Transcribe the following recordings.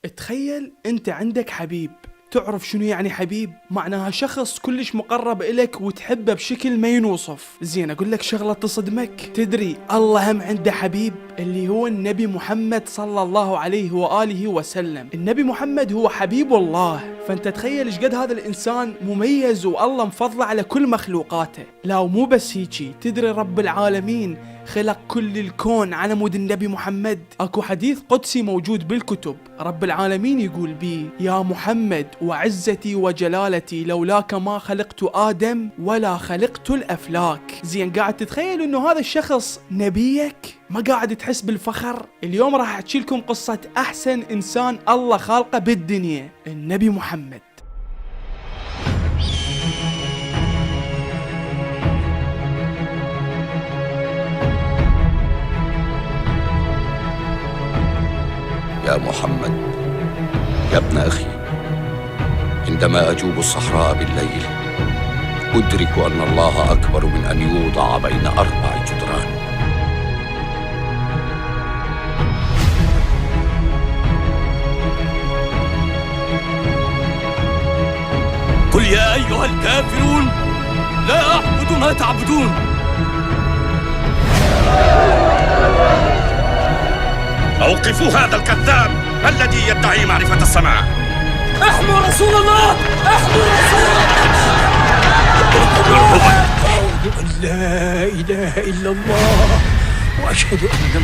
تخيل انت عندك حبيب. تعرف شنو يعني حبيب؟ معناها شخص كلش مقرب إلك وتحبه بشكل ما ينوصف. زين اقول لك شغلة تصدمك، تدري الله هم عنده حبيب اللي هو النبي محمد صلى الله عليه وآله وسلم. النبي محمد هو حبيب الله، فانت تخيل ايش قد هذا الانسان مميز والله مفضله على كل مخلوقاته. لا ومو بس هيجي، تدري رب العالمين خلق كل الكون على مود النبي محمد. اكو حديث قدسي موجود بالكتب، رب العالمين يقول بيه: يا محمد وعزتي وجلالتي لولاك ما خلقت آدم ولا خلقت الأفلاك. زين قاعد تتخيل انه هذا الشخص نبيك؟ ما قاعد تحس بالفخر؟ اليوم راح احكي لكم قصة احسن انسان الله خالقه بالدنيا، النبي محمد. يا محمد، يا ابن أخي، عندما أجوب الصحراء بالليل أدرك أن الله أكبر من أن يوضع بين 4 جدران. قل يا أيها الكافرون لا أعبد ما تعبدون. أوقفوا هذا الكذاب الذي يدعي معرفة السماء. احموا رسول الله، احموا رسول الله. أشهد أن لا إله إلا الله وأشهد أن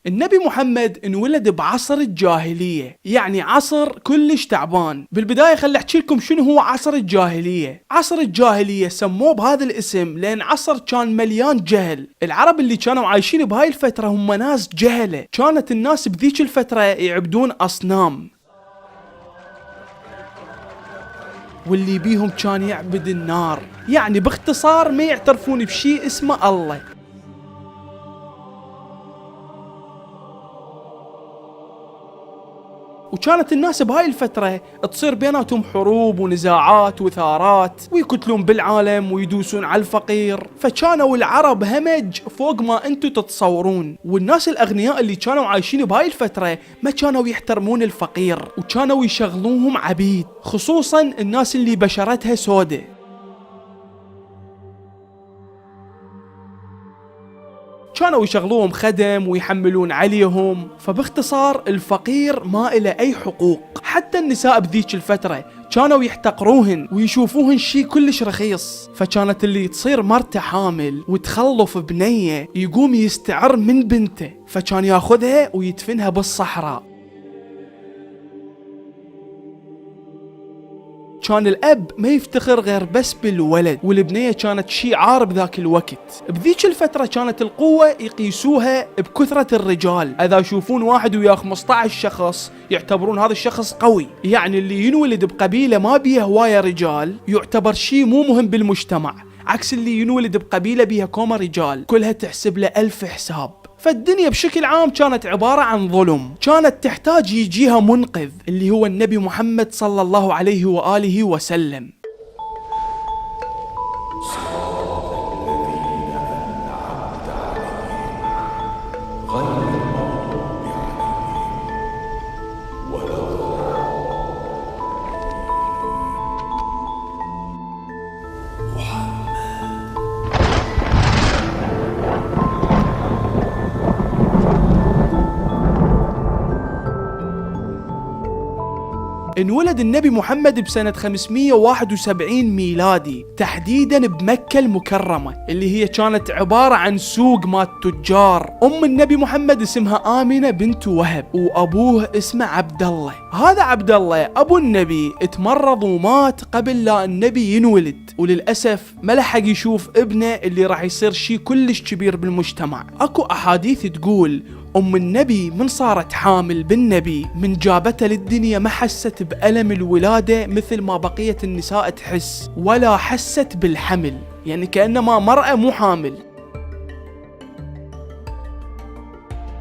النبي محمد انولد بعصر الجاهلية، يعني عصر كلش تعبان. بالبداية خلي احكي لكم شنو هو عصر الجاهلية. عصر الجاهلية سموه بهذا الاسم لان عصر كان مليان جهل. العرب اللي كانوا عايشين بهاي الفترة هم ناس جهلة. كانت الناس بذيك الفترة يعبدون اصنام، واللي بيهم كان يعبد النار. يعني باختصار ما يعترفون بشيء اسمه الله. وكانت الناس بهاي الفترة تصير بيناتهم حروب ونزاعات وثارات، ويقتلون بالعالم ويدوسون على الفقير. فكانوا العرب همج فوق ما انتو تتصورون. والناس الاغنياء اللي كانوا عايشين بهاي الفترة ما كانوا يحترمون الفقير، وكانوا يشغلوهم عبيد، خصوصا الناس اللي بشرتها سودة. كانوا يشغلوهم خدم ويحملون عليهم. فباختصار الفقير ما إله أي حقوق. حتى النساء بذيك الفترة كانوا يحتقروهن ويشوفوهن شي كلش رخيص. فكانت اللي تصير مرته حامل وتخلف بنية يقوم يستعر من بنته، فكان ياخذها ويدفنها بالصحراء. كان الأب ما يفتخر غير بس بالولد، والبنية كانت شي عار بذاك الوقت. بذيك الفترة كانت القوة يقيسوها بكثرة الرجال. إذا يشوفون واحد وياه 15 شخص يعتبرون هذا الشخص قوي. يعني اللي ينولد بقبيلة ما بيها هواية رجال يعتبر شي مو مهم بالمجتمع، عكس اللي ينولد بقبيلة بيها كومة رجال كلها تحسب له 1000 حساب. فالدنيا بشكل عام كانت عبارة عن ظلم، كانت تحتاج يجيها منقذ اللي هو النبي محمد صلى الله عليه وآله وسلم. انولد النبي محمد بسنة 571 ميلادي، تحديدا بمكة المكرمة اللي هي كانت عبارة عن سوق مال تجار. ام النبي محمد اسمها آمنة بنت وهب، وابوه اسمه عبد الله. هذا عبد الله ابو النبي اتمرض ومات قبل لا النبي ينولد، وللأسف ما لحق يشوف ابنه اللي راح يصير شي كلش كبير بالمجتمع. اكو احاديث تقول أم النبي من صارت حامل بالنبي من جابته للدنيا ما حست بألم الولادة مثل ما بقية النساء تحس، ولا حست بالحمل، يعني كأنما مرأة مو حامل.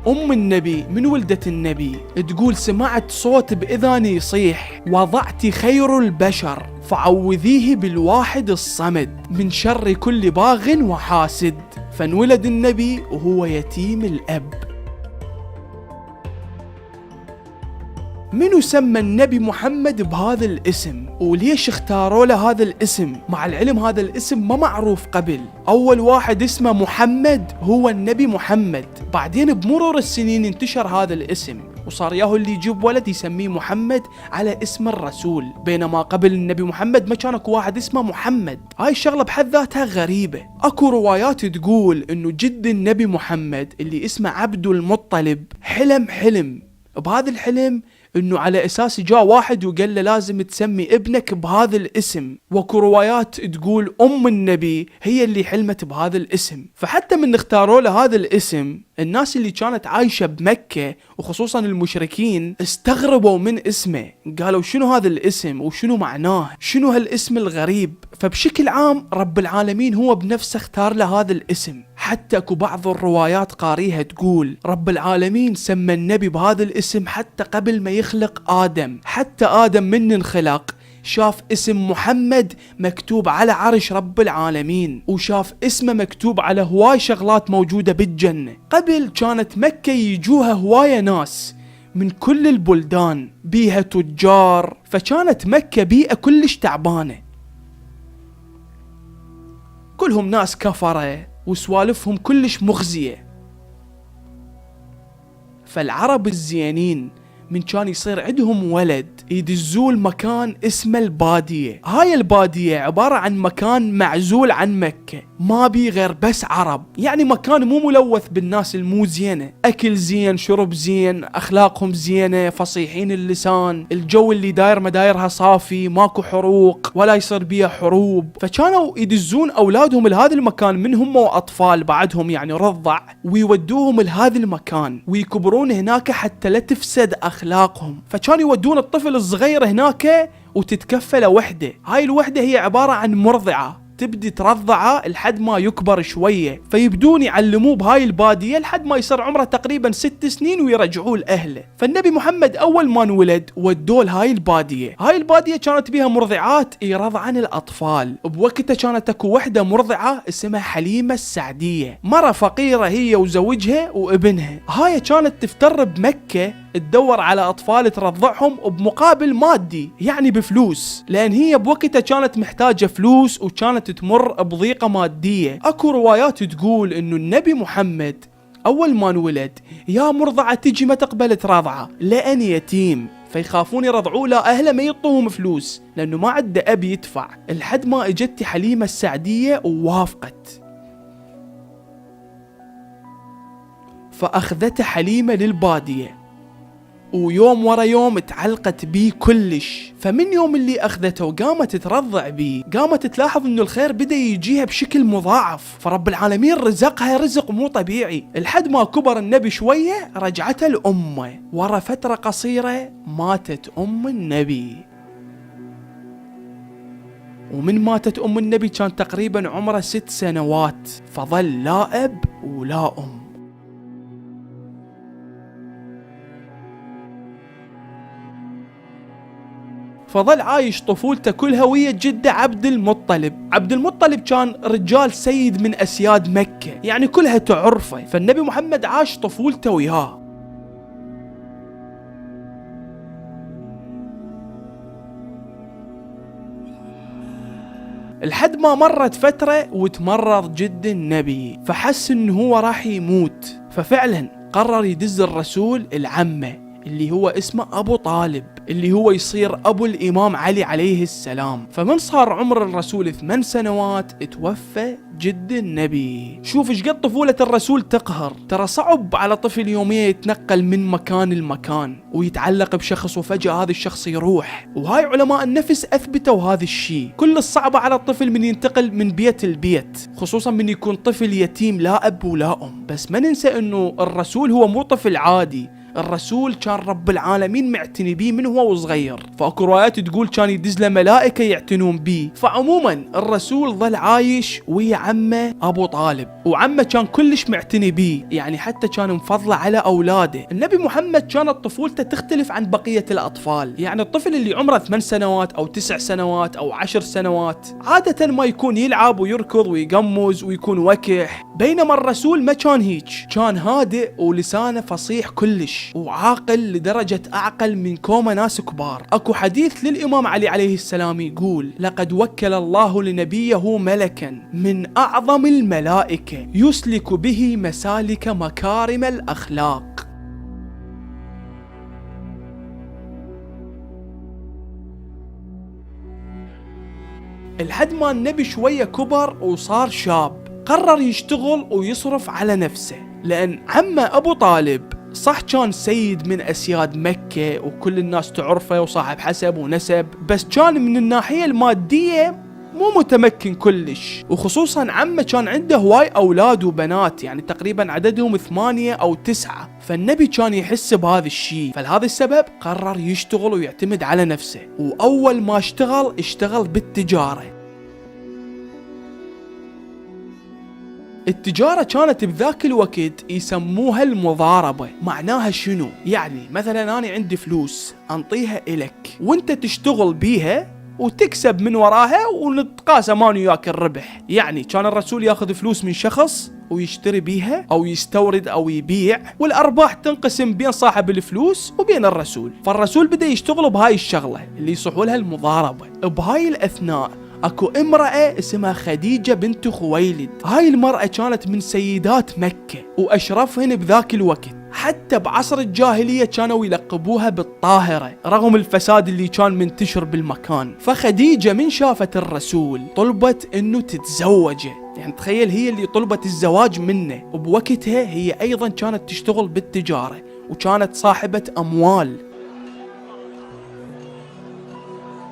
أم النبي من ولدة النبي تقول سمعت صوت بإذاني يصيح وضعت خير البشر فعوذيه بالواحد الصمد من شر كل باغ وحاسد. فانولد النبي وهو يتيم الأب. منو سمى النبي محمد بهذا الاسم وليش اختاروا له هذا الاسم؟ مع العلم هذا الاسم ما معروف قبل. اول واحد اسمه محمد هو النبي محمد، بعدين بمرور السنين انتشر هذا الاسم وصار ياهو اللي يجيب ولد يسميه محمد على اسم الرسول، بينما قبل النبي محمد ما كان اكو واحد اسمه محمد. هاي الشغلة بحد ذاتها غريبة. اكو روايات تقول انه جد النبي محمد اللي اسمه عبد المطلب حلم بهذا الحلم انه على اساس جاء واحد وقال له لازم تسمي ابنك بهذا الاسم، وكو روايات تقول ام النبي هي اللي حلمت بهذا الاسم. فحتى من اختاروا له هذا الاسم الناس اللي كانت عايشة بمكة وخصوصا المشركين استغربوا من اسمه، قالوا شنو هذا الاسم وشنو معناه، شنو هالاسم الغريب. فبشكل عام رب العالمين هو بنفسه اختار له هذا الاسم. حتى اكو بعض الروايات قاريها تقول رب العالمين سمى النبي بهذا الاسم حتى قبل ما يخلق آدم. حتى آدم من انخلق شاف اسم محمد مكتوب على عرش رب العالمين، وشاف اسمه مكتوب على هواي شغلات موجودة بالجنة. قبل كانت مكة يجوها هواية ناس من كل البلدان، بيها تجار، فكانت مكة بيئة كلش تعبانة، كلهم ناس كفرة وسوالفهم كلش مغزية. فالعرب الزينين من كان يصير عندهم ولد يدزول مكان اسمه البادية. هاي البادية عبارة عن مكان معزول عن مكة، ما بي غير بس عرب، يعني مكان مو ملوث بالناس المو زينة، أكل زين، شرب زين، أخلاقهم زينة، فصيحين اللسان، الجو اللي داير مدايرها صافي، ماكو حروق ولا يصير بيها حروب. فكانوا يدزون أولادهم لهذا المكان من هم وأطفال بعدهم يعني رضع، ويودوهم لهذا المكان ويكبرون هناك حتى لا تفسد أخلاقهم. فكانوا يودون الطفل الصغير هناك وتتكفل وحدة. هاي الوحدة هي عبارة عن مرضعة، تبدي ترضعه لحد ما يكبر شوية، فيبدون يعلموه بهاي البادية لحد ما يصير عمره تقريبا 6 سنين ويرجعوه لأهله. فالنبي محمد أول ما انولد ودوه لهاي البادية. هاي البادية كانت بيها مرضعات يرضعن الأطفال. بوقتها كانت اكو وحدة مرضعة اسمها حليمة السعدية، مرة فقيرة هي وزوجها وابنها. هاي كانت تفتر بمكة تدور على أطفال ترضعهم وبمقابل مادي، يعني بفلوس، لأن هي بوقتها كانت محتاجة فلوس وكانت تمر بضيقة مادية. أكو روايات تقول إنه النبي محمد أول ما انولد يا مرضعة تجي ما تقبل ترضعه لأن يتيم، فيخافون يرضعوه لا أهله ما يعطوهم فلوس لأنه ما عنده أب يدفع، لحد ما اجت حليمة السعدية ووافقت. فأخذته حليمة للبادية ويوم ورا يوم تعلقت بيه كلش. فمن يوم اللي أخذته وقامت ترضع بيه قامت تلاحظ إنه الخير بدأ يجيها بشكل مضاعف، فرب العالمين رزقها رزق مو طبيعي. لحد ما كبر النبي شوية رجعته لأمه، ورا فترة قصيرة ماتت أم النبي. ومن ماتت أم النبي كان تقريبا عمره 6 سنوات، فظل لا أب ولا أم. فظل عايش طفولته كلها ويا جده عبد المطلب. عبد المطلب كان رجال سيد من أسياد مكة، يعني كلها تعرفه، فالنبي محمد عاش طفولته وياه. لحد ما مرت فترة وتمرض جد النبي، فحس انه هو راح يموت، ففعلا قرر يدز الرسول العمه اللي هو اسمه أبو طالب، اللي هو يصير أبو الإمام علي عليه السلام. فمن صار عمر الرسول 8 سنوات توفى جد النبي. شوف ايش قد طفولة الرسول تقهر. ترى صعب على طفل يوميا يتنقل من مكان لمكان ويتعلق بشخص وفجأة هذا الشخص يروح، وهاي علماء النفس أثبتوا هذا الشيء. كل الصعب على الطفل من ينتقل من بيت لبيت، خصوصا من يكون طفل يتيم لا أب ولا أم. بس ما ننسى انه الرسول هو مو طفل عادي، الرسول كان رب العالمين معتني بيه من هو وصغير، فاكو روايات تقول كان يدز له ملائكة يعتنون بيه. فعموما الرسول ظل عايش ويا عمه ابو طالب، وعمه كان كلش معتني بيه، يعني حتى كان مفضله على اولاده. النبي محمد كانت طفولته تختلف عن بقية الاطفال، يعني الطفل اللي عمره 8 سنوات او 9 سنوات او 10 سنوات عادة ما يكون يلعب ويركض ويقمز ويكون وكح، بينما الرسول ما كان هيك، كان هادئ ولسانه فصيح كلش وعاقل لدرجة اعقل من كومة ناس كبار. اكو حديث للامام علي عليه السلام يقول: لقد وكل الله لنبيه ملكا من اعظم الملائكة يسلك به مسالك مكارم الاخلاق. لحد ما النبي شوية كبر وصار شاب، قرر يشتغل ويصرف على نفسه، لأن عمه أبو طالب صح كان سيد من أسياد مكة وكل الناس تعرفه وصاحب حسب ونسب، بس كان من الناحية المادية مو متمكن كلش، وخصوصا عمه كان عنده هواي أولاد وبنات، يعني تقريبا عددهم 8 أو 9، فالنبي كان يحس بهذا الشيء، فلهذا السبب قرر يشتغل ويعتمد على نفسه. وأول ما اشتغل بالتجارة. التجارة كانت بذاك الوقت يسموها المضاربة. معناها شنو؟ يعني مثلا أنا عندي فلوس أنطيها إلك وانت تشتغل بيها وتكسب من وراها ونتقاسم انا وياك الربح. يعني كان الرسول ياخذ فلوس من شخص ويشتري بيها او يستورد او يبيع، والارباح تنقسم بين صاحب الفلوس وبين الرسول. فالرسول بدا يشتغل بهاي الشغله اللي يصحوا لها المضاربه. بهاي الاثناء اكو امرأة اسمها خديجة بنت خويلد. هاي المرأة كانت من سيدات مكة واشرفهن بذاك الوقت، حتى بعصر الجاهلية كانوا يلقبوها بالطاهرة رغم الفساد اللي كان منتشر بالمكان. فخديجة من شافت الرسول طلبت انه تتزوجه، يعني تخيل هي اللي طلبت الزواج منه، وبوقتها هي ايضا كانت تشتغل بالتجارة وكانت صاحبة اموال.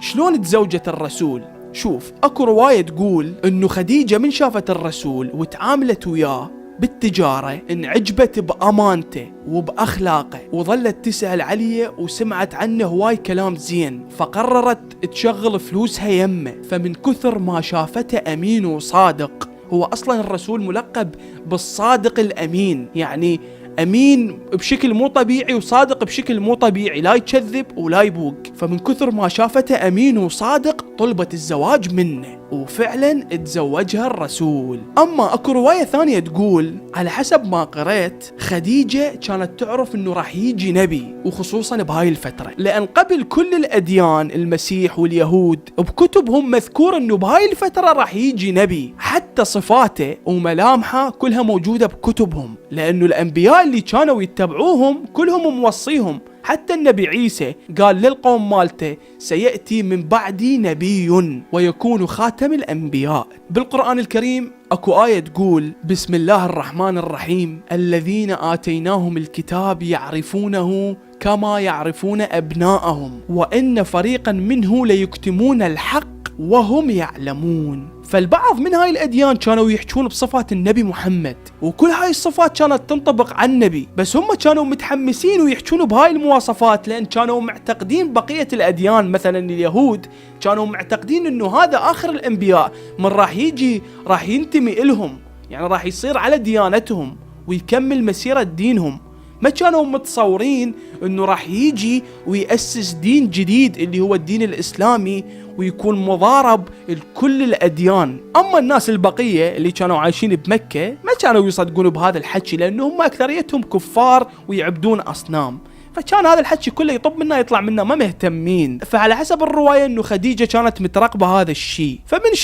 شلون تزوجت الرسول؟ شوف، اكو رواية تقول انه خديجة من شافت الرسول وتعاملت وياه بالتجارة انعجبت بأمانته وبأخلاقه، وظلت تسأل عليه وسمعت عنه هواي كلام زين، فقررت تشغل فلوسها يمه. فمن كثر ما شافته أمين وصادق، هو أصلا الرسول ملقب بالصادق الأمين، يعني أمين بشكل مو طبيعي وصادق بشكل مو طبيعي، لا يكذب ولا يبوق. فمن كثر ما شافته أمين وصادق طلبت الزواج منه، وفعلا تزوجها الرسول. أما أكو رواية ثانية تقول على حسب ما قرأت خديجة كانت تعرف أنه راح يجي نبي، وخصوصا بهاي الفترة، لأن قبل كل الأديان المسيح واليهود بكتبهم مذكور أنه بهاي الفترة راح يجي نبي، حتى صفاته وملامحه كلها موجودة بكتبهم، لأنه الأنبياء اللي كانوا يتبعوهم كلهم موصيهم. حتى النبي عيسى قال للقوم مالته: سيأتي من بعدي نبي ويكون خاتم الأنبياء. بالقرآن الكريم أكو آية تقول: بسم الله الرحمن الرحيم، الذين آتيناهم الكتاب يعرفونه كما يعرفون أبناءهم وإن فريقا منه ليكتمون الحق وهم يعلمون. فالبعض من هاي الأديان كانوا يحكون بصفات النبي محمد، وكل هاي الصفات كانت تنطبق على النبي، بس هم كانوا متحمسين ويحكون بهاي المواصفات لأن كانوا معتقدين بقية الأديان، مثلا اليهود كانوا معتقدين أنه هذا آخر الأنبياء، من راح يجي راح ينتمي إلهم، يعني راح يصير على ديانتهم ويكمل مسيرة دينهم. ما كانوا متصورين انه راح يجي ويأسس دين جديد اللي هو الدين الإسلامي ويكون مضارب لكل الأديان. أما الناس البقية اللي كانوا عايشين بمكة ما كانوا يصدقون بهذا الحكي، لأنهم أكثريتهم كفار ويعبدون أصنام، فكان هذا الحكي كله يطب منا يطلع منا، ما مهتمين. فعلى حسب الرواية انه خديجة كانت مترقبة هذا الشيء، فمن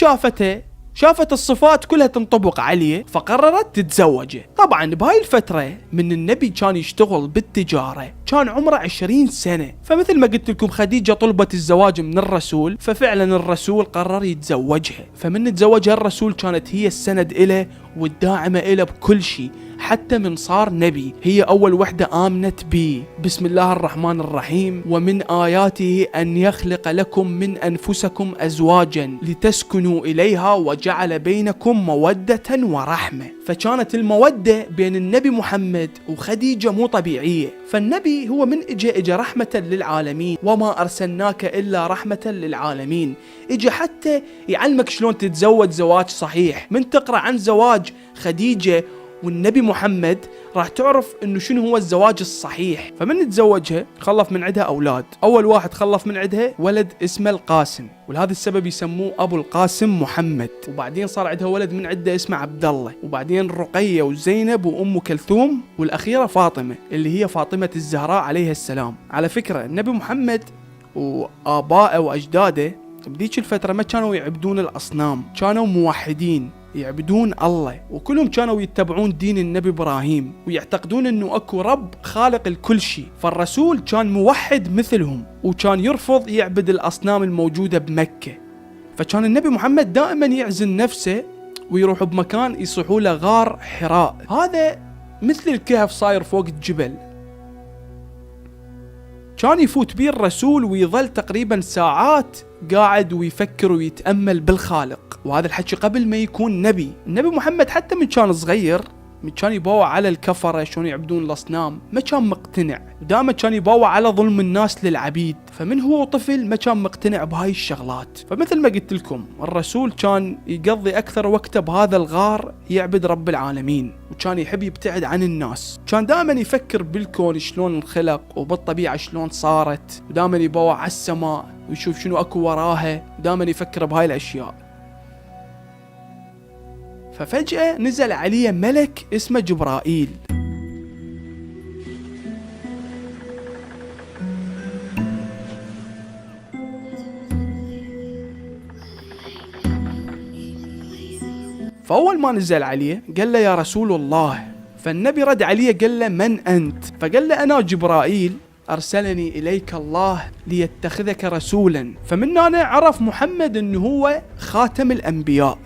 شافت الصفات كلها تنطبق عليه فقررت تتزوجه. طبعا بهاي الفترة من النبي كان يشتغل بالتجارة، كان عمره 20 سنة، فمثل ما قلت لكم خديجة طلبت الزواج من الرسول، ففعلا الرسول قرر يتزوجها. فمن تزوجها الرسول كانت هي السند إله والداعمة إله بكل شيء، حتى من صار نبي هي أول وحدة آمنت بي. بسم الله الرحمن الرحيم. ومن آياته أن يخلق لكم من أنفسكم أزواجا لتسكنوا إليها وجعل بينكم مودة ورحمة. فكانت المودة بين النبي محمد وخديجة مو طبيعية. فالنبي هو من إجا رحمة للعالمين، وما أرسلناك إلا رحمة للعالمين. إجا حتى يعلمك شلون تتزوج زواج صحيح. من تقرأ عن زواج خديجة والنبي محمد راح تعرف انه شنو هو الزواج الصحيح. فمن تزوجها خلف من عندها اولاد. اول واحد خلف من عندها ولد اسمه القاسم، ولهذا السبب يسموه ابو القاسم محمد. وبعدين صار عندها ولد من عندها اسمه عبد الله، وبعدين رقية وزينب وام كلثوم، والاخيرة فاطمة اللي هي فاطمة الزهراء عليها السلام. على فكرة النبي محمد وآبائه وأجداده بذيك الفترة ما كانوا يعبدون الأصنام، كانوا موحدين يعبدون الله، وكلهم كانوا يتبعون دين النبي إبراهيم ويعتقدون أنه أكو رب خالق الكل شيء. فالرسول كان موحد مثلهم، وكان يرفض يعبد الأصنام الموجودة بمكة. فكان النبي محمد دائما يعزل نفسه ويروح بمكان يصيحوا له غار حراء. هذا مثل الكهف صاير فوق الجبل. كان يفوت بيه الرسول ويظل تقريبا ساعات قاعد ويفكر ويتأمل بالخالق. وهذا الحكي قبل ما يكون نبي. النبي محمد حتى من كان صغير، من كان يباوع على الكفرة شلون يعبدون الأصنام، ما كان مقتنع، ودائما كان يباوع على ظلم الناس للعبيد. فمن هو طفل ما كان مقتنع بهاي الشغلات. فمثل ما قلت لكم الرسول كان يقضي أكثر وقته بهذا الغار يعبد رب العالمين، وكان يحب يبتعد عن الناس. كان دائما يفكر بالكون شلون انخلق وبالطبيعة شلون صارت، ودائما يباوع على السماء ويشوف شنو أكو وراها، ودائما يفكر بهاي الأشياء. ففجأة نزل عليه ملك اسمه جبرائيل. فأول ما نزل عليه قال له يا رسول الله. فالنبي رد عليه قال له من أنت؟ فقال له أنا جبرائيل، أرسلني إليك الله ليتخذك رسولا. فمن هنا عرف محمد أنه هو خاتم الأنبياء.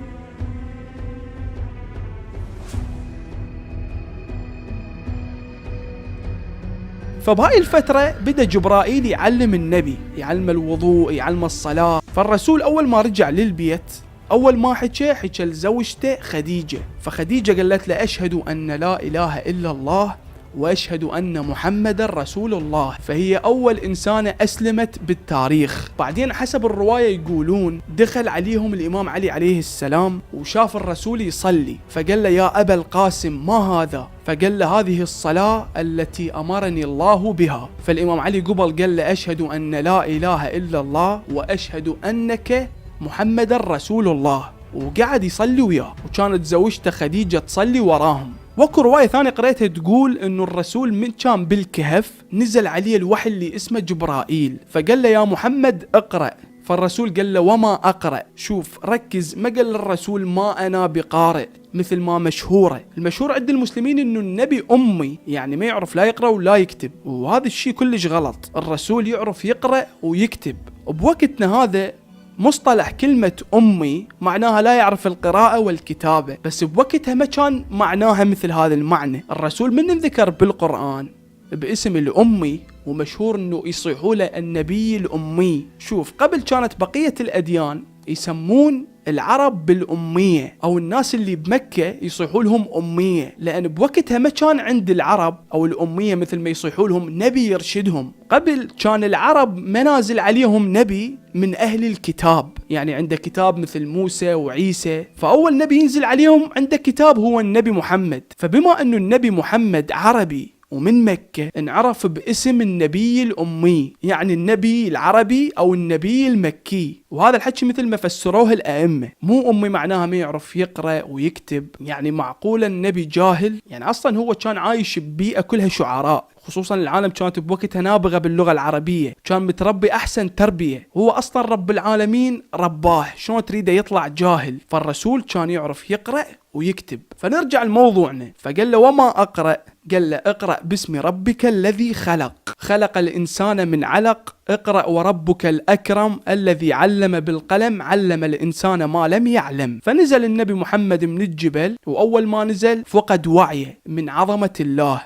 فبهاي الفترة بدأ جبرائيل يعلم النبي، يعلم الوضوء، يعلم الصلاة. فالرسول أول ما رجع للبيت أول ما حكى لزوجته خديجة. فخديجة قالت له أشهد أن لا إله إلا الله وأشهد أن محمد رسول الله. فهي أول إنسانة أسلمت بالتاريخ. بعدين حسب الرواية يقولون دخل عليهم الإمام علي عليه السلام وشاف الرسول يصلي، فقال له يا أبا القاسم ما هذا؟ فقال له هذه الصلاة التي أمرني الله بها. فالإمام علي قبل قال له أشهد أن لا إله إلا الله وأشهد أنك محمد رسول الله، وقعد يصلي وياه. وكانت زوجته خديجة تصلي وراهم. وكو رواية ثانية قريتها تقول انه الرسول من كان بالكهف نزل عليه الوحي اللي اسمه جبرائيل، فقال له يا محمد اقرأ. فالرسول قال له وما أقرأ. شوف ركز، ما قال الرسول ما أنا بقارئ مثل ما مشهورة. المشهور عند المسلمين انه النبي أمي، يعني ما يعرف لا يقرأ ولا يكتب، وهذا الشيء كلش غلط. الرسول يعرف يقرأ ويكتب. بوقتنا هذا مصطلح كلمة أمي معناها لا يعرف القراءة والكتابة، بس بوقتها ما كان معناها مثل هذا المعنى. الرسول من ذكر بالقرآن باسم الأمي، ومشهور انه يصيحوا له النبي الأمي. شوف قبل كانت بقية الأديان يسمون العرب بالأمية، أو الناس اللي بمكة يصيحوا لهم أمية، لأن بوقتها ما كان عند العرب أو الأمية مثل ما يصيحوا لهم نبي يرشدهم. قبل كان العرب منازل عليهم نبي من أهل الكتاب، يعني عنده كتاب مثل موسى وعيسى، فأول نبي ينزل عليهم عنده كتاب هو النبي محمد. فبما أنه النبي محمد عربي ومن مكة انعرف باسم النبي الأمي، يعني النبي العربي أو النبي المكي. وهذا الحكي مثل ما فسروه الأئمة. مو أمي معناها ما يعرف يقرأ ويكتب، يعني معقولة النبي جاهل؟ يعني أصلا هو كان عايش ببيئة كلها شعراء، خصوصا العالم كانت بوقتها نابغة باللغة العربية، كان متربي أحسن تربية. هو أصلا رب العالمين رباه، شلون تريده يطلع جاهل؟ فالرسول كان يعرف يقرأ ويكتب. فنرجع لموضوعنا. فقال له وما أقرأ، قال له اقرأ باسم ربك الذي خلق، خلق الإنسان من علق، اقرأ وربك الأكرم الذي علم بالقلم، علم الإنسان ما لم يعلم. فنزل النبي محمد من الجبل، وأول ما نزل فقد وعيه من عظمة الله.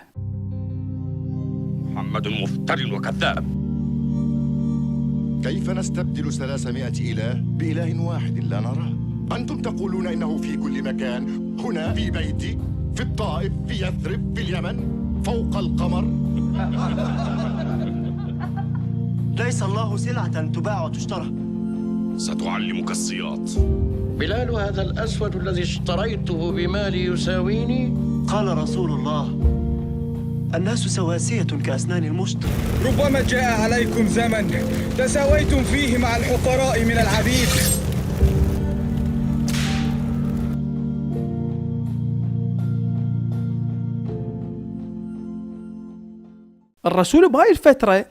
محمد مفتر وكذاب. كيف نستبدل 300 إله بإله واحد لا نراه؟ أنتم تقولون إنه في كل مكان، هنا في بيتي، في الطائف، في يثرب، في اليمن، فوق القمر. ليس الله سلعة تباع وتشترى. ستعلمك الصياط. بلال هذا الأسود الذي اشتريته بمالي يساويني؟ قال رسول الله: الناس سواسية كأسنان المشط. ربما جاء عليكم زمن تساويتم فيه مع الحقراء من العبيد. الرسول بهاي الفترة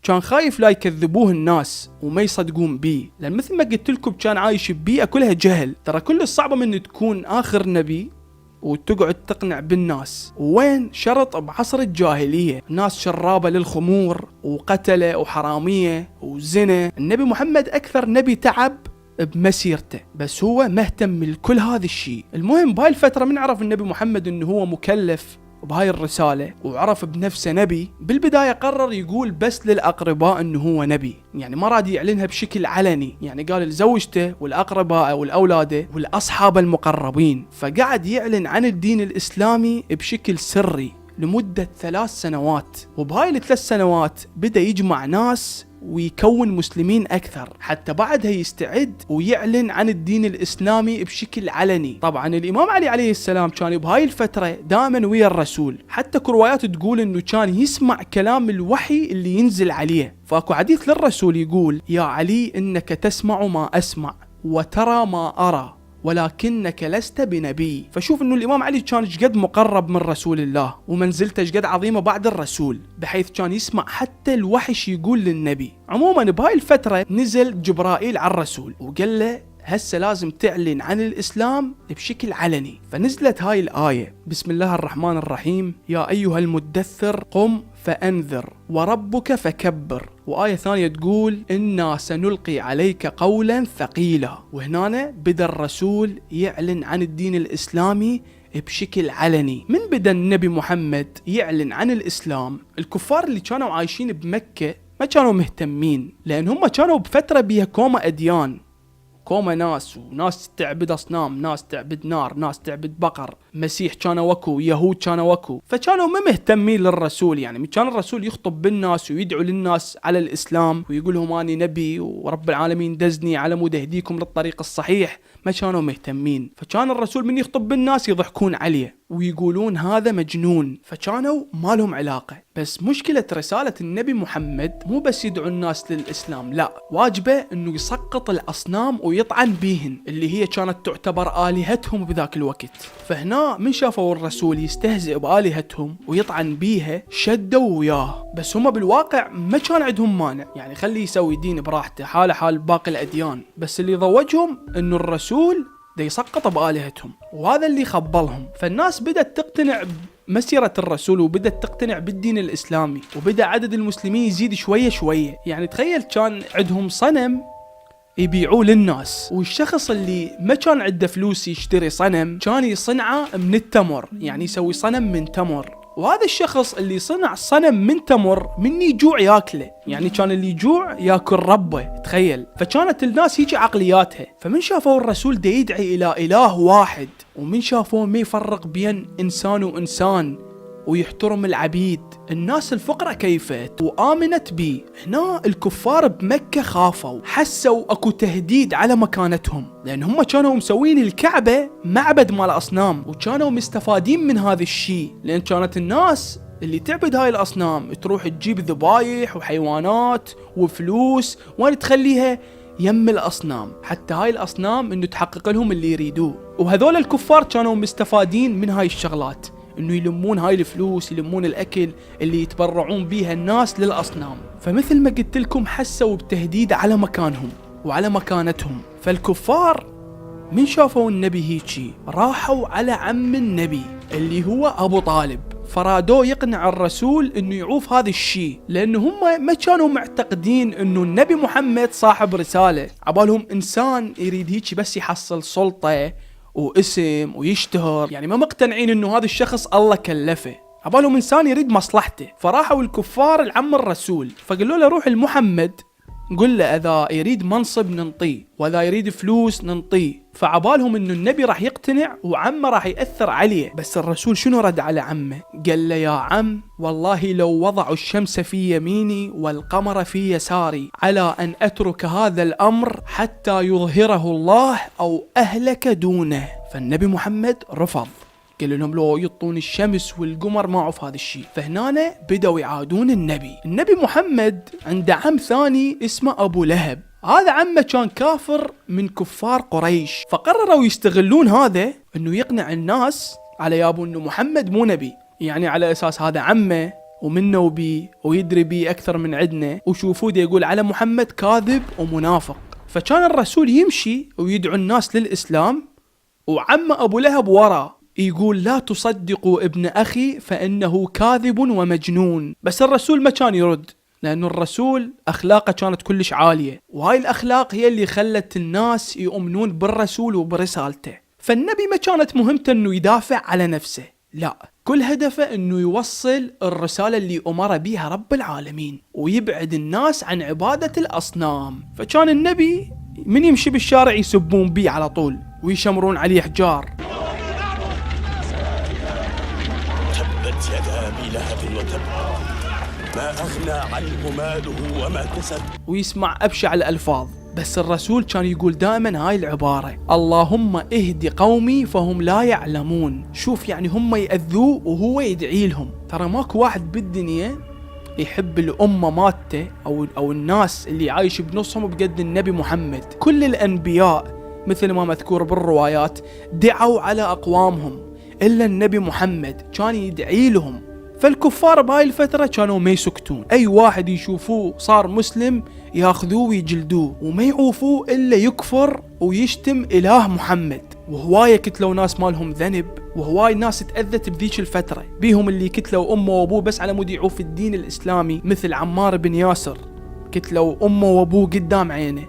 كان خايف لا يكذبوه الناس وما يصدقون بيه، لأن مثل ما قلت لكم كان عايش ببيئة كلها جهل. ترى كل الصعبة من تكون آخر نبي وتقعد تقنع بالناس، وين شرط بعصر الجاهلية، الناس شرابة للخمور وقتلة وحرامية وزنا. النبي محمد أكثر نبي تعب بمسيرته، بس هو مهتم لكل هذا الشيء. المهم بهاي الفترة من عرف النبي محمد انه هو مكلف بهاي الرسالة وعرف بنفسه نبي، بالبداية قرر يقول بس للأقرباء انه هو نبي، يعني ما راد يعلنها بشكل علني، يعني قال لزوجته والأقرباء والأولاده والأصحاب المقربين. فقعد يعلن عن الدين الإسلامي بشكل سري لمدة 3 سنوات، وبهاي ال3 سنوات بدأ يجمع ناس ويكون مسلمين أكثر، حتى بعدها يستعد ويعلن عن الدين الإسلامي بشكل علني. طبعا الإمام علي عليه السلام كان بهاي الفترة دائما ويا الرسول، حتى روايات تقول إنه كان يسمع كلام الوحي اللي ينزل عليه. فاكو حديث للرسول يقول: يا علي إنك تسمع ما أسمع وترى ما أرى ولكنك لست بنبي. فشوف انه الامام علي كان شقد مقرب من رسول الله، ومنزلته شقد عظيمه بعد الرسول، بحيث كان يسمع حتى الوحش يقول للنبي. عموما بهاي الفتره نزل جبرائيل على الرسول وقال له هسه لازم تعلن عن الإسلام بشكل علني. فنزلت هاي الآية: بسم الله الرحمن الرحيم، يا أيها المدثر قم فأنذر وربك فكبر. وآية ثانية تقول: إنا سنلقي عليك قولا ثقيلا. وهنا بدأ الرسول يعلن عن الدين الإسلامي بشكل علني. من بدأ النبي محمد يعلن عن الإسلام، الكفار اللي كانوا عايشين بمكة ما كانوا مهتمين، لأن هم كانوا بفترة بيها كومة أديان، كومة ناس، وناس تعبد أصنام، ناس تعبد نار، ناس تعبد بقر، مسيح كان وكو، يهود كان وكو. فكانوا ما مهتمين للرسول، يعني كان الرسول يخطب بالناس ويدعو للناس على الإسلام ويقول لهم أني نبي ورب العالمين دزني على مود أهديكم للطريق الصحيح. ما كانوا مهتمين، فكان الرسول من يخطب بالناس يضحكون عليه ويقولون هذا مجنون، فكانوا ما لهم علاقة. بس مشكلة رسالة النبي محمد مو بس يدعو الناس للإسلام، لا، واجبه انه يسقط الأصنام ويطعن بيهن اللي هي كانت تعتبر آلهتهم بذاك الوقت. فهنا من شافوا الرسول يستهزئ بآلهتهم ويطعن بيها شدوا وياه، بس هم بالواقع ما كان عندهم مانع، يعني خليه يسوي دين براحته حاله حال باقي الأديان، بس اللي ضوجهم انه الرسول دا يسقط بآلهتهم، وهذا اللي خبلهم. فالناس بدأت تقتنع بمسيرة الرسول وبدأت تقتنع بالدين الإسلامي، وبدأ عدد المسلمين يزيد شوية شوية. يعني تخيل كان عندهم صنم يبيعوه للناس، والشخص اللي ما كان عنده فلوس يشتري صنم كان يصنعه من التمر، يعني يسوي صنم من تمر. وهذا الشخص اللي صنع صنم من تمر من يجوع ياكله، يعني كان اللي يجوع ياكل ربه، تخيل. فكانت الناس هيجي عقلياتها. فمن شافوا الرسول دا يدعي إلى إله واحد، ومن شافوا ما يفرق بين إنسان وإنسان ويحترم العبيد، الناس الفقراء كيفت وآمنت بيه. هنا الكفار بمكة خافوا، حسوا اكو تهديد على مكانتهم، لأن هم كانوا مسوين الكعبة معبد مال أصنام، وكانوا مستفادين من هذا الشيء، لأن كانت الناس اللي تعبد هاي الأصنام تروح تجيب ذبايح وحيوانات وفلوس وين تخليها يم الأصنام، حتى هاي الأصنام إنه تحقق لهم اللي يريدوه. وهذول الكفار كانوا مستفادين من هاي الشغلات، إنه يلمون هاي الفلوس، يلمون الأكل اللي يتبرعون بيها الناس للأصنام. فمثل ما قلت لكم حسوا بتهديد على مكانهم وعلى مكانتهم. فالكفار من شافوا النبي هيجي راحوا على عم النبي اللي هو أبو طالب، فرادو يقنع الرسول انه يعوف هذا الشيء، لانه هم ما كانوا معتقدين انه النبي محمد صاحب رسالة. عبالهم انسان يريد هيك بس يحصل سلطة واسم ويشتهر، يعني ما مقتنعين انه هذا الشخص الله كلفه. عبالهم انسان يريد مصلحته. فراحوا الكفار لعم الرسول فقالوا له روح المحمد قل له اذا يريد منصب ننطيه واذا يريد فلوس ننطيه. فعبالهم انه النبي راح يقتنع وعمه راح يأثر عليه. بس الرسول شنو رد على عمه؟ قال له يا عم والله لو وضعوا الشمس في يميني والقمر في يساري على ان اترك هذا الامر حتى يظهره الله او اهلك دونه. فالنبي محمد رفض، قال لهم لو يطون الشمس والقمر ما عرف هذا الشيء. فهنا بدأوا يعادون النبي محمد عنده عم ثاني اسمه أبو لهب. هذا عمه كان كافر من كفار قريش، فقرروا يستغلون هذا انه يقنع الناس على يابو انه محمد مو نبي، يعني على اساس هذا عمه ومنه بي ويدري بي اكثر من عدنا، وشوفوا دي يقول على محمد كاذب ومنافق. فكان الرسول يمشي ويدعو الناس للإسلام وعم أبو لهب وراه يقول لا تصدقوا ابن أخي فإنه كاذب ومجنون. بس الرسول ما كان يرد، لأنه الرسول أخلاقه كانت كلش عالية، وهاي الأخلاق هي اللي خلت الناس يؤمنون بالرسول وبرسالته. فالنبي ما كانت مهمته أنه يدافع على نفسه، لا، كل هدفه أنه يوصل الرسالة اللي أمر بها رب العالمين ويبعد الناس عن عبادة الأصنام. فكان النبي من يمشي بالشارع يسبون بيه على طول ويشمرون عليه حجار. تبت يدا أبي لهب وتب ما أغنى عنه ماله وما كسب. ويسمع أبشع الألفاظ. بس الرسول كان يقول دائما هاي العبارة: اللهم اهدي قومي فهم لا يعلمون. شوف يعني هم يأذوه وهو يدعي لهم. ترى ماكو واحد بالدنيا يحب الأمة مالته أو الناس اللي عايش بنصهم بقد النبي محمد. كل الأنبياء مثل ما مذكور بالروايات دعوا على أقوامهم، إلا النبي محمد كان يدعي لهم. فالكفار بهاي الفترة كانوا ما يسكتون، أي واحد يشوفوه صار مسلم ياخذوه ويجلدوه، وما يعوفوه إلا يكفر ويشتم إله محمد. وهواية كتلوا ناس مالهم ذنب، وهواي ناس تأذت بذيك الفترة، بيهم اللي كتلوا أمه وأبوه بس على مود يعوف الدين الإسلامي، مثل عمار بن ياسر كتلوا أمه وأبوه قدام عينه.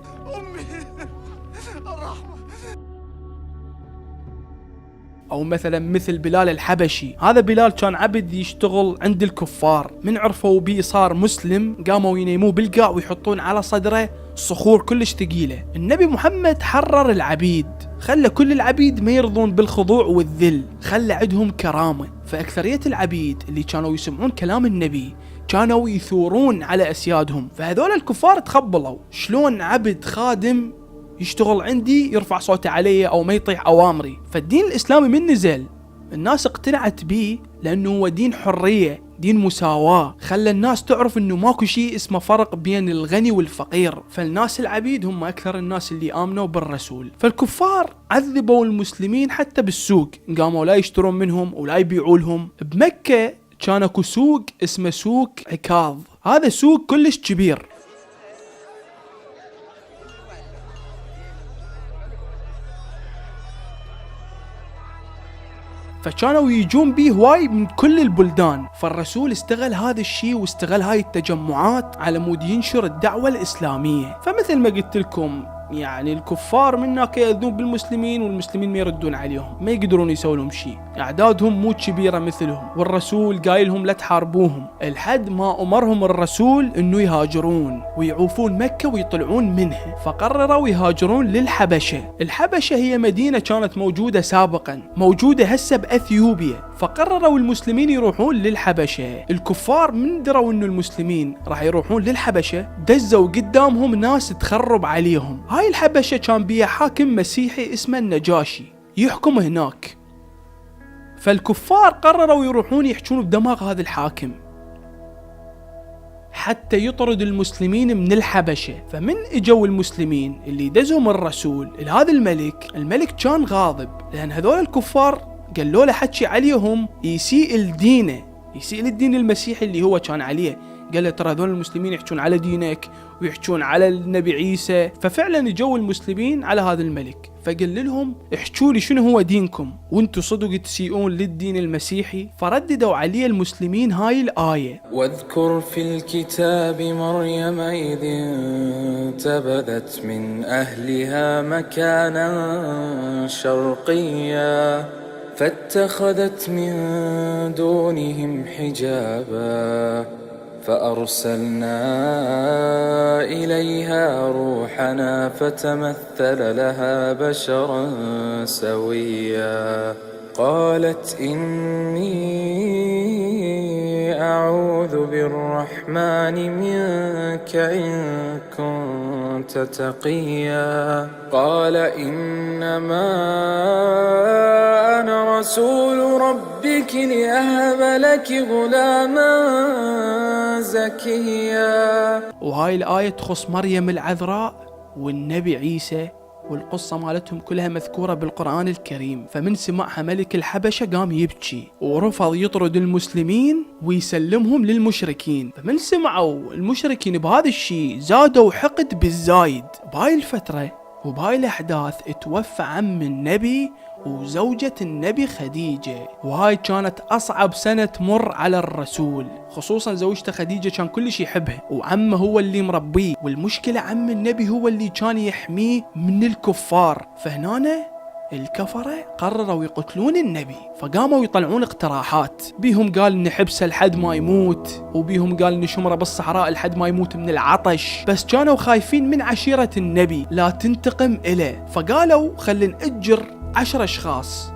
أو مثل بلال الحبشي. هذا بلال كان عبد يشتغل عند الكفار، من عرفوا بيه صار مسلم قاموا ينيموه بالقاع ويحطون على صدره صخور كلش ثقيلة. النبي محمد حرر العبيد، خلى كل العبيد ما يرضون بالخضوع والذل، خلى عندهم كرامة. فأكثرية العبيد اللي كانوا يسمعون كلام النبي كانوا يثورون على أسيادهم. فهذول الكفار تخبلوا شلون عبد خادم يشتغل عندي يرفع صوته علي أو ما يطيع أوامري. فالدين الإسلامي من نزل الناس اقتنعت به، لأنه هو دين حرية، دين مساواة، خلى الناس تعرف أنه ماكو شيء اسمه فرق بين الغني والفقير. فالناس العبيد هم أكثر الناس اللي آمنوا بالرسول. فالكفار عذبوا المسلمين حتى بالسوق، قاموا لا يشترون منهم ولا يبيعوا لهم. بمكة كان اكو سوق اسمه سوق عكاظ، هذا سوق كلش كبير. فكانوا يجون بيه هواي من كل البلدان. فالرسول استغل هذا الشيء واستغل هاي التجمعات على مود ينشر الدعوة الإسلامية. فمثل ما قلت لكم يعني الكفار منك يأذون بالمسلمين والمسلمين ما يردون عليهم، ما يقدرون يسوون لهم شيء، أعدادهم مو كبيرة مثلهم، والرسول قايلهم لا تحاربوهم، الحد ما أمرهم الرسول إنه يهاجرون ويعوفون مكة ويطلعون منها. فقرروا يهاجرون للحبشة. الحبشة هي مدينة كانت موجودة سابقا، موجودة هسه بأثيوبيا. فقرروا المسلمين يروحون للحبشة. الكفار من دروا إنه المسلمين راح يروحون للحبشة دزوا قدامهم ناس تخرب عليهم. هاي الحبشة كان بيها حاكم مسيحي اسمه النجاشي يحكم هناك. فالكفار قرروا يروحون يحجون بدماغ هذا الحاكم حتى يطرد المسلمين من الحبشة. فمن اجوا المسلمين اللي دزهم الرسول لهذا الملك كان غاضب، لأن هذول الكفار قالوا له حكي عليهم يسيء الدين المسيحي اللي هو كان عليه. قال له ترى هذول المسلمين يحجون على دينك ويحجون على النبي عيسى. ففعلا جو المسلمين على هذا الملك، فقال لهم احجوا لي شنو هو دينكم وانتم صدق تسيئون للدين المسيحي. فرددوا عليه المسلمين هاي الآية: واذكر في الكتاب مريم إذ انتبذت من أهلها مكانا شرقيا فاتخذت من دونهم حجابا فأرسلنا إليها روحنا فتمثل لها بشرا سويا قالت إني أعوذ بالرحمن منك إن كنت تقيا قال إنما أنا رسول ربك لأهب لك غلاما زكيا. وهاي الآية تخص مريم العذراء والنبي عيسى، والقصة مالتهم كلها مذكورة بالقرآن الكريم. فمن سمعها ملك الحبشة قام يبكي ورفض يطرد المسلمين ويسلمهم للمشركين. فمن سمعوا المشركين بهذا الشيء زادوا حقد بالزايد. بهاي الفترة وبهاي الأحداث اتوفى عم النبي وزوجة النبي خديجة، وهاي كانت أصعب سنة تمر على الرسول، خصوصا زوجته خديجة كان كل شيء يحبها وعمه هو اللي مربيه، والمشكلة عم النبي هو اللي كان يحميه من الكفار. فهنا الكفرة قرروا يقتلون النبي، فقاموا يطلعون اقتراحات، بيهم قال نحبسه لحد ما يموت، وبيهم قال نشمره بالصحراء لحد ما يموت من العطش. بس كانوا خايفين من عشيرة النبي لا تنتقم إله، فقالوا خلينا نأجر 10 أشخاص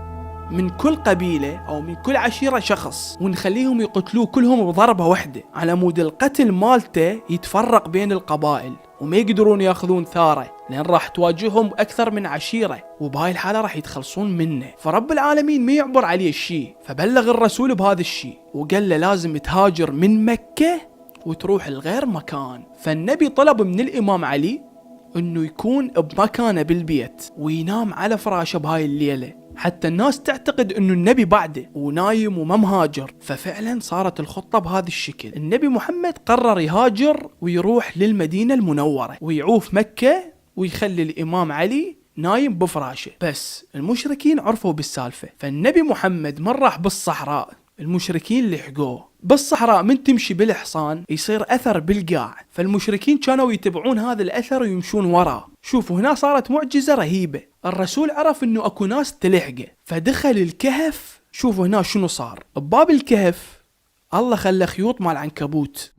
من كل قبيلة أو من كل عشيرة شخص ونخليهم يقتلوه كلهم بضربة واحدة، على مود القتل مالته يتفرق بين القبائل وما يقدرون ياخذون ثاره، لأن راح تواجههم أكثر من عشيرة وبهاي الحالة راح يتخلصون منه. فرب العالمين ما يعبر عليه الشيء، فبلغ الرسول بهذا الشيء وقال له لازم تهاجر من مكة وتروح لغير مكان. فالنبي طلب من الإمام علي انه يكون بمكانه بالبيت وينام على فراشه بهاي الليلة حتى الناس تعتقد انه النبي بعده ونايم وما مهاجر. ففعلا صارت الخطة بهذا الشكل. النبي محمد قرر يهاجر ويروح للمدينة المنورة ويعوف مكة ويخلي الإمام علي نايم بفراشه. بس المشركين عرفوا بالسالفة، فالنبي محمد من راح بالصحراء المشركين لحقوه بالصحراء. من تمشي بالحصان يصير أثر بالقاع، فالمشركين كانوا يتبعون هذا الأثر ويمشون وراه. شوفوا هنا صارت معجزة رهيبة، الرسول عرف انه اكو ناس تلحقه فدخل الكهف. شوفوا هنا شنو صار بباب الكهف، الله خلى خيوط مال عنكبوت،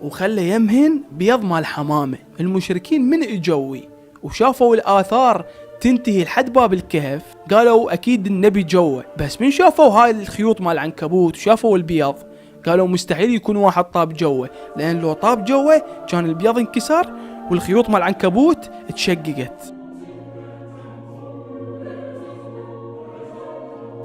وخلى يمهن بيض مال حمامة. المشركين من اجوي وشافوا الآثار تنتهي لحد باب الكهف قالوا أكيد النبي جوه، بس من شافوا هاي الخيوط مال عنكبوت وشافوا البيض قالوا مستحيل يكون واحد طاب جوه، لأن لو طاب جوه كان البيض انكسر والخيوط مال عنكبوت تشققت.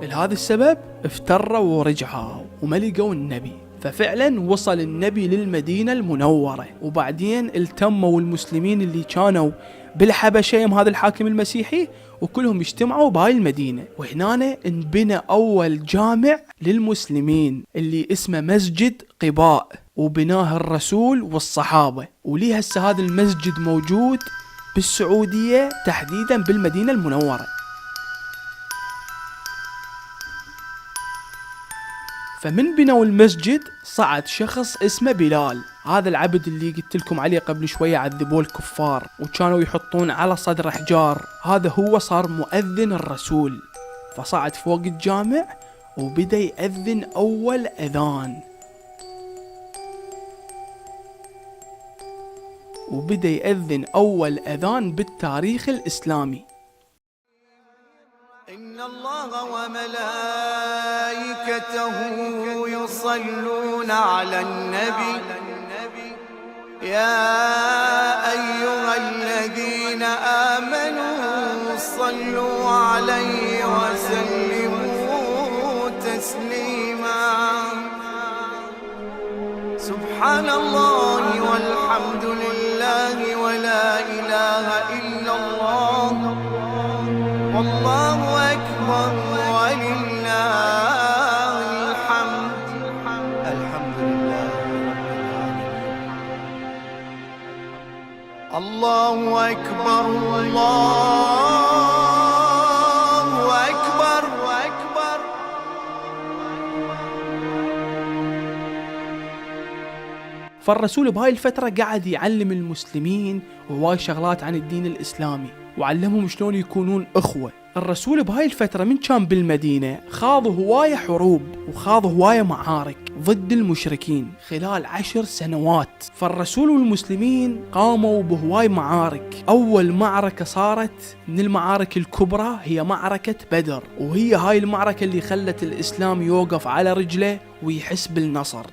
لهذا السبب افتروا ورجعوا وما لقوا النبي. ففعلا وصل النبي للمدينة المنورة، وبعدين التموا المسلمين اللي كانوا بالحبشة يم هذا الحاكم المسيحي وكلهم اجتمعوا بهاي المدينة. وهنا انبنى أول جامع للمسلمين اللي اسمه مسجد قباء، وبناه الرسول والصحابة، وليه هسه هذا المسجد موجود بالسعودية تحديدا بالمدينة المنورة. فمن بنوا المسجد صعد شخص اسمه بلال، هذا العبد اللي قلت لكم عليه قبل شوية عذبوه الكفار وكانوا يحطون على صدر أحجار، هذا هو صار مؤذن الرسول. فصعد فوق الجامع وبدأ يأذن أول أذان، وبدأ يأذن أول أذان بالتاريخ الإسلامي. إن الله وملائكته يصلون على النبي يا أيها الذين آمنوا صلوا عليه وسلموا تسليما. سبحان الله والحمد لله ولا إله إلا الله والله أكبر ولله الحمد. الحمد لله رب العالمين. الله أكبر الله أكبر أكبر. فالرسول بهاي الفترة قاعد يعلم المسلمين هواي شغلات عن الدين الإسلامي، وعلمهم شلون يكونون أخوة. الرسول بهاي الفترة من كان بالمدينة خاض هواية حروب وخاض هواية معارك ضد المشركين خلال 10 سنوات. فالرسول والمسلمين قاموا بهواي معارك. أول معركة صارت من المعارك الكبرى هي معركة بدر، وهي هاي المعركة اللي خلت الإسلام يوقف على رجله ويحس بالنصر.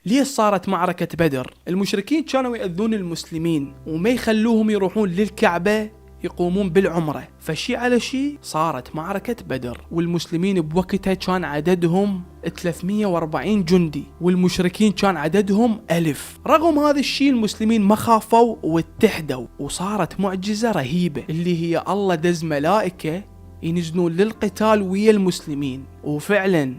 ليش صارت معركة بدر؟ المشركين كانوا يأذون المسلمين وما يخلوهم يروحون للكعبة يقومون بالعمرة، فشي على شي صارت معركة بدر. والمسلمين بوقتها كان عددهم 340 جندي، والمشركين كان عددهم 1000. رغم هذا الشي المسلمين ما خافوا واتحدوا، وصارت معجزة رهيبة اللي هي الله دز ملائكة ينزلون للقتال ويا المسلمين، وفعلا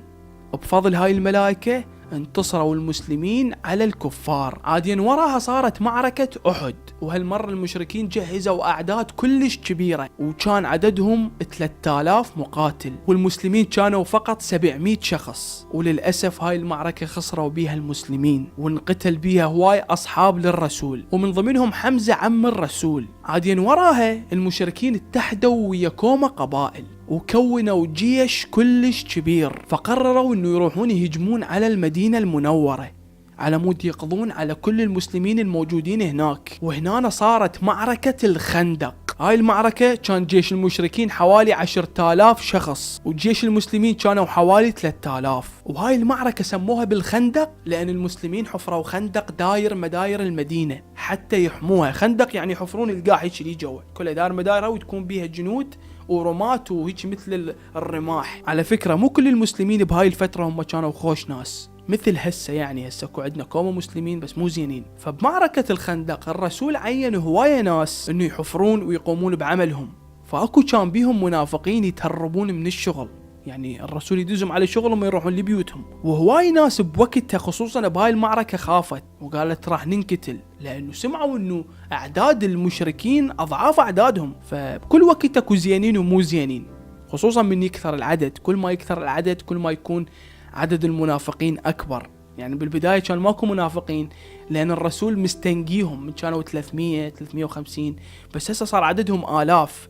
بفضل هاي الملائكة انتصروا المسلمين على الكفار. عادين وراها صارت معركة أحد، وهالمرة المشركين جهزوا أعداد كلش كبيرة وكان عددهم 3000 مقاتل، والمسلمين كانوا فقط 700 شخص. وللأسف هاي المعركة خسروا بيها المسلمين وانقتل بيها هواي أصحاب للرسول، ومن ضمنهم حمزة عم الرسول. عادين وراها المشركين اتحدوا ويا كومة قبائل وكونوا جيش كلش كبير، فقرروا انه يروحون يهجمون على المدينة المنورة على مود يقضون على كل المسلمين الموجودين هناك. وهنا صارت معركة الخندق. هاي المعركة كان جيش المشركين حوالي 10,000 شخص، وجيش المسلمين كانوا حوالي 3000. وهاي المعركة سموها بالخندق لأن المسلمين حفروا خندق داير مداير المدينة حتى يحموها. خندق يعني يحفرون القاع هيك اللي جوا كلها داير مدايرها وتكون بيها جنود ورمات وهيك مثل الرماح. على فكرة مو كل المسلمين بهاي الفترة هم كانوا خوش ناس مثل هسه، يعني هسه عندنا كومة مسلمين بس مو زينين. فبمعركة الخندق الرسول عين هواية ناس انه يحفرون ويقومون بعملهم، فاكو كان بيهم منافقين يتهربون من الشغل، يعني الرسول يدزهم على شغلهم ويروحون لبيوتهم. وهواي ناس بوقتها خصوصا بهاي المعركة خافت وقالت راح ننقتل، لانه سمعوا انه اعداد المشركين اضعاف اعدادهم. فبكل وقت اكو زينين ومو زينين، خصوصا من يكثر العدد. كل ما يكثر العدد كل ما يكون عدد المنافقين أكبر. يعني بالبداية كان ماكو منافقين لأن الرسول مستنقيهم، من كانوا 300 350، بس هسه صار عددهم آلاف،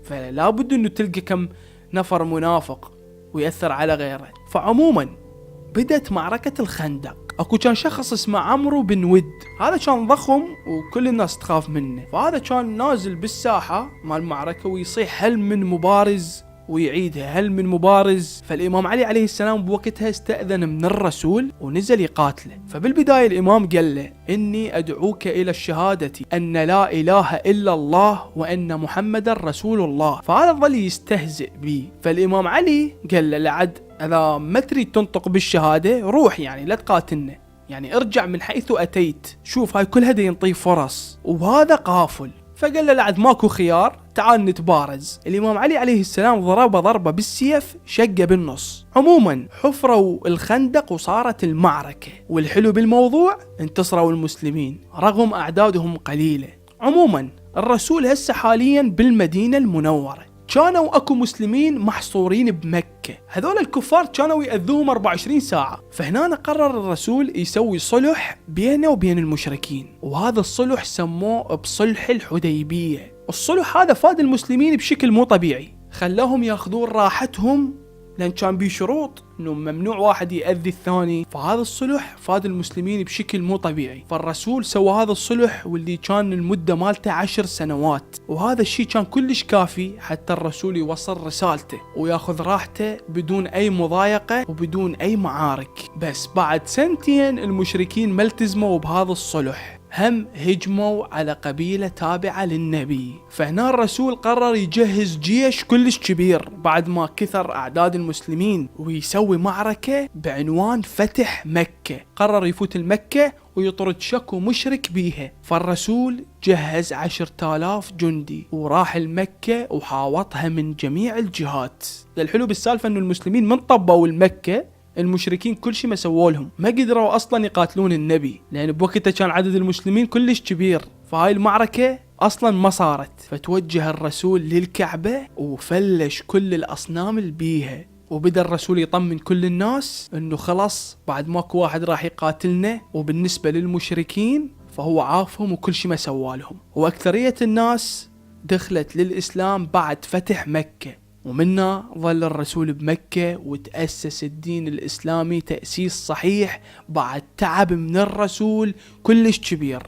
فلا بد أنه تلقى كم نفر منافق ويأثر على غيره. فعموما بدأت معركة الخندق. أكو كان شخص اسمه عمرو بن ود، هذا كان ضخم وكل الناس تخاف منه، فهذا كان نازل بالساحة مال المعركة ويصيح هل من مبارز ويعيدها هل من مبارز. فالإمام علي عليه السلام بوقتها استأذن من الرسول ونزل يقاتله. فبالبداية الإمام قال له إني أدعوك إلى الشهادة أن لا إله إلا الله وأن محمد رسول الله. فهذا ظل يستهزئ به. فالإمام علي قال له لعد إذا ما تريد تنطق بالشهادة روح، يعني لا تقاتلنا، يعني ارجع من حيث أتيت، شوف هاي كلها دي ينطيه فرص وهذا قافل. فقال له لعد ماكو خيار، تعال نتبارز. الإمام علي عليه السلام ضربه ضربة بالسيف شقه بالنص. عموما حفروا الخندق وصارت المعركة، والحلو بالموضوع انتصروا المسلمين رغم أعدادهم قليلة. عموما الرسول هسه حاليا بالمدينة المنورة. كانوا اكو مسلمين محصورين بمكة، هذول الكفار كانوا يأذوهم 24 ساعة. فهنا قرر الرسول يسوي صلح بينه وبين المشركين، وهذا الصلح سموه بصلح الحديبية. الصلح هذا فاد المسلمين بشكل مو طبيعي، خلاهم ياخذون راحتهم لأن كان بيه شروط إنه ممنوع واحد يأذي الثاني. فهذا الصلح فاد المسلمين بشكل مو طبيعي. فالرسول سوى هذا الصلح واللي كان المدة مالته 10 سنوات، وهذا الشيء كان كلش كافي حتى الرسول يوصل رسالته وياخذ راحته بدون أي مضايقة وبدون أي معارك. بس بعد 2 سنين المشركين ما التزموا بهذا الصلح، هم هجموا على قبيلة تابعة للنبي. فهنا الرسول قرر يجهز جيش كلش كبير بعد ما كثر أعداد المسلمين ويسوي معركة بعنوان فتح مكة. قرر يفوت المكة ويطرد شكو مشرك بيها. فالرسول جهز 10,000 جندي وراح المكة وحاوطها من جميع الجهات. الحلو بالسالفة انه المسلمين من طبوا المكة المشركين كل شيء ما سووا لهم، ما قدروا اصلا يقاتلون النبي لان بوقتها كان عدد المسلمين كلش كبير. فهاي المعركة اصلا ما صارت. فتوجه الرسول للكعبة وفلش كل الاصنام اللي بيها، وبدأ الرسول يطمن كل الناس انه خلاص بعد ماكو واحد راح يقاتلنا، وبالنسبة للمشركين فهو عافهم وكل شيء ما سوالهم. واكثرية الناس دخلت للاسلام بعد فتح مكة، ومنا ظل الرسول بمكة وتأسس الدين الإسلامي تأسيس صحيح بعد تعب من الرسول كلش كبير.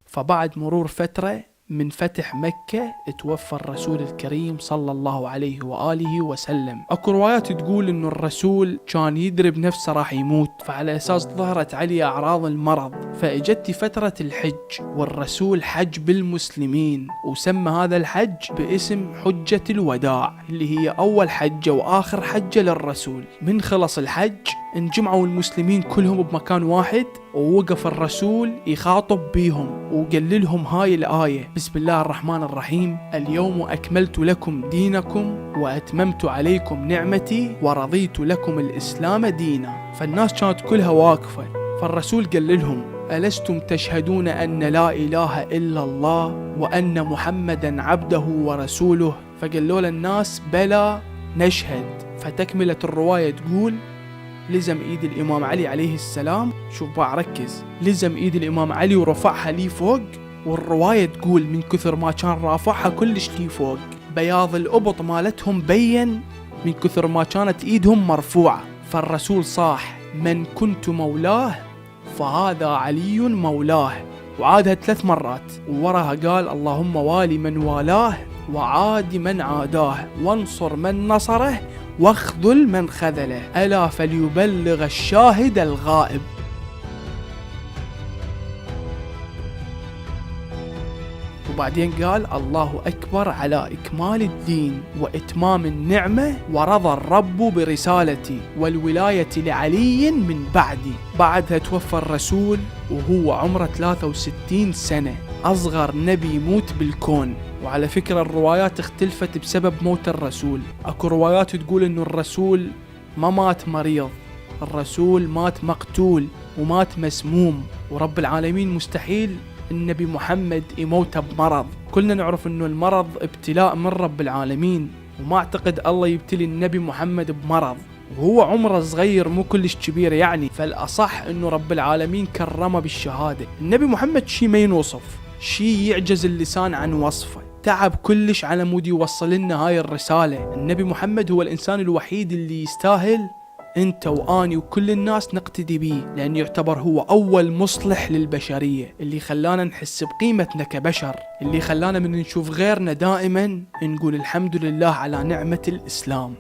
فبعد مرور فترة من فتح مكة توفى الرسول الكريم صلى الله عليه وآله وسلم. اكو روايات تقول انه الرسول كان يدري بنفسه راح يموت، فعلى اساس ظهرت عليه اعراض المرض. فاجت فترة الحج والرسول حج بالمسلمين، وسمى هذا الحج باسم حجة الوداع اللي هي اول حجة واخر حجة للرسول. من خلص الحج انجمعوا المسلمين كلهم بمكان واحد، ووقف الرسول يخاطب بيهم وقال لهم هاي الآية: بسم الله الرحمن الرحيم، اليوم أكملت لكم دينكم وأتممت عليكم نعمتي ورضيت لكم الإسلام دينا. فالناس كانت كلها واقفة. فالرسول قال لهم: ألستم تشهدون أن لا إله إلا الله وأن محمدا عبده ورسوله؟ فقالوا للناس: بلى نشهد. فتكملة الرواية تقول: لزم ايد الامام علي عليه السلام، شوف بقى ركز، لزم ايد الامام علي ورفعها لي فوق. والرواية تقول من كثر ما كان رافعها كلش لي فوق، بياض الابط مالتهم بين من كثر ما كانت ايدهم مرفوعة. فالرسول صاح: من كنت مولاه فهذا علي مولاه. وعادها 3 مرات، ووراها قال: اللهم والي من والاه وعاد من عاداه وانصر من نصره واخذل من خذله، ألا فليبلغ الشاهد الغائب. وبعدين قال: الله أكبر على إكمال الدين وإتمام النعمة، ورضى الرب برسالتي والولاية لعلي من بعدي. بعدها توفى الرسول وهو عمره 63 سنة، أصغر نبي يموت بالكون. وعلى فكرة الروايات اختلفت بسبب موت الرسول. اكو روايات تقول انه الرسول ما مات مريض، الرسول مات مقتول ومات مسموم، ورب العالمين مستحيل النبي محمد يموت بمرض. كلنا نعرف انه المرض ابتلاء من رب العالمين، وما اعتقد الله يبتلي النبي محمد بمرض وهو عمره صغير مو كلش كبير يعني. فالأصح انه رب العالمين كرمه بالشهادة. النبي محمد شي ما ينوصف، شي يعجز اللسان عن وصفه، تعب كلش على مود يوصل لنا هاي الرسالة. النبي محمد هو الإنسان الوحيد اللي يستاهل انت واني وكل الناس نقتدي بيه، لأنه يعتبر هو أول مصلح للبشرية، اللي خلانا نحس بقيمتنا كبشر، اللي خلانا من نشوف غيرنا دائما نقول الحمد لله على نعمة الإسلام.